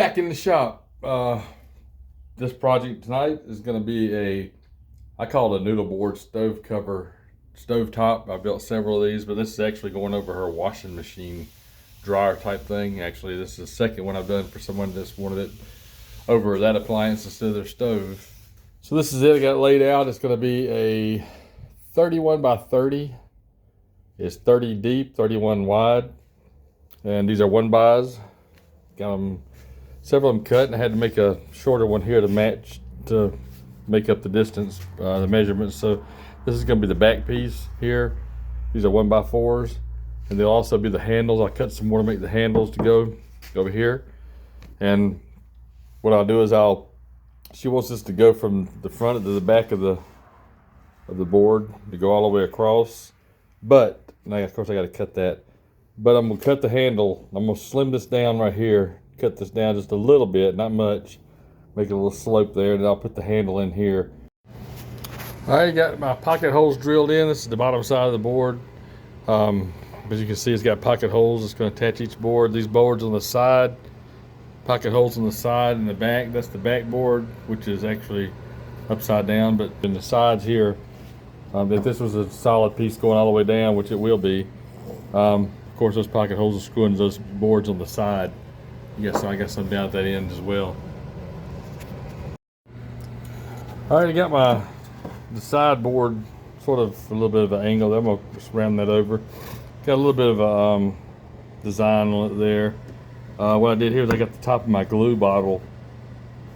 Back in the shop. This project tonight is going to be I call it a Noodleboard stove cover, stove top. I built several of these, but this is actually going over her washing machine dryer type thing. Actually, this is the second one I've done for someone that's wanted it over that appliance instead of their stove. So this is it. I got it laid out. It's going to be a 31 by 30. It's 30 deep, 31 wide. And these are 1x. Got them, several of them cut, and I had to make a shorter one here to match, to make up the distance, the measurements. So this is going to be the back piece here. These are 1x4s, and they'll also be the handles. I cut some more to make the handles to go over here. And what I'll do is she wants this to go from the front to the back of the board to go all the way across. But now, of course, I got to cut that. But I'm going to cut the handle. I'm going to slim this down right here. Cut this down just a little bit, not much. Make it a little slope there, and I'll put the handle in here. All right, got my pocket holes drilled in. This is the bottom side of the board. As you can see, it's got pocket holes. It's going to attach each board. These boards on the side, pocket holes on the side and the back. That's the back board, which is actually upside down. But in the sides here, if this was a solid piece going all the way down, which it will be, of course, those pocket holes are screwing those boards on the side. Yes, so I got some down at that end as well. All right, I got the sideboard sort of a little bit of an angle. I'm gonna just round that over. Got a little bit of a design on it there. What I did here is I got the top of my glue bottle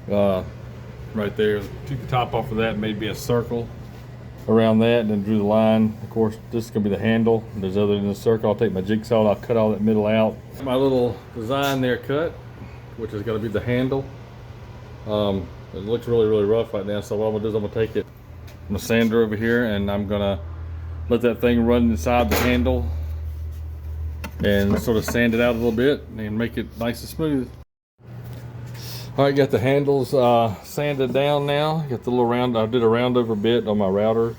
right there. Took the top off of that and made me a circle around that, and then drew the line. Of course, this is gonna be the handle. There's other than the circle. I'll take my jigsaw and I'll cut all that middle out. My little design there cut, which is gonna be the handle. It looks really, really rough right now. So what I'm gonna do is I'm gonna take it, my sander over here, and I'm gonna let that thing run inside the handle and sort of sand it out a little bit and make it nice and smooth. All right, got the handles sanded down now. Got the little round, I did a round over bit on my router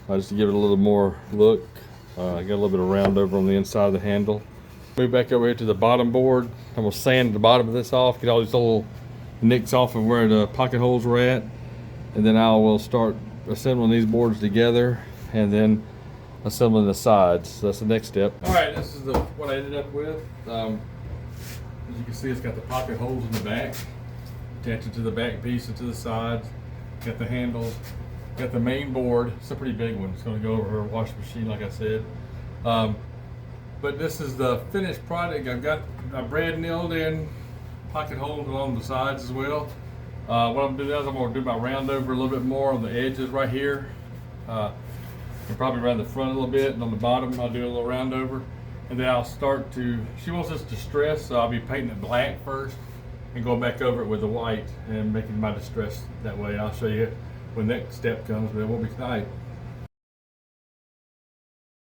just to give it a little more look. I got a little bit of round over on the inside of the handle. Move back over here to the bottom board. I'm gonna sand the bottom of this off, get all these little nicks off of where the pocket holes were at. And then I will start assembling these boards together and then assembling the sides. So that's the next step. All right, this is what I ended up with. As you can see, it's got the pocket holes in the back, attached to the back piece and to the sides. Got the handles, got the main board. It's a pretty big one. It's going to go over her washing machine, like I said. But this is the finished product. I've got my brad nailed in, pocket holes along the sides as well. What I'm going to do now is I'm going to do my round over a little bit more on the edges right here. And probably around the front a little bit, and on the bottom I'll do a little round over. And then I'll start to, she wants this distress, so I'll be painting it black first and going back over it with the white and making my distress that way. I'll show you when that step comes, but it won't be tonight.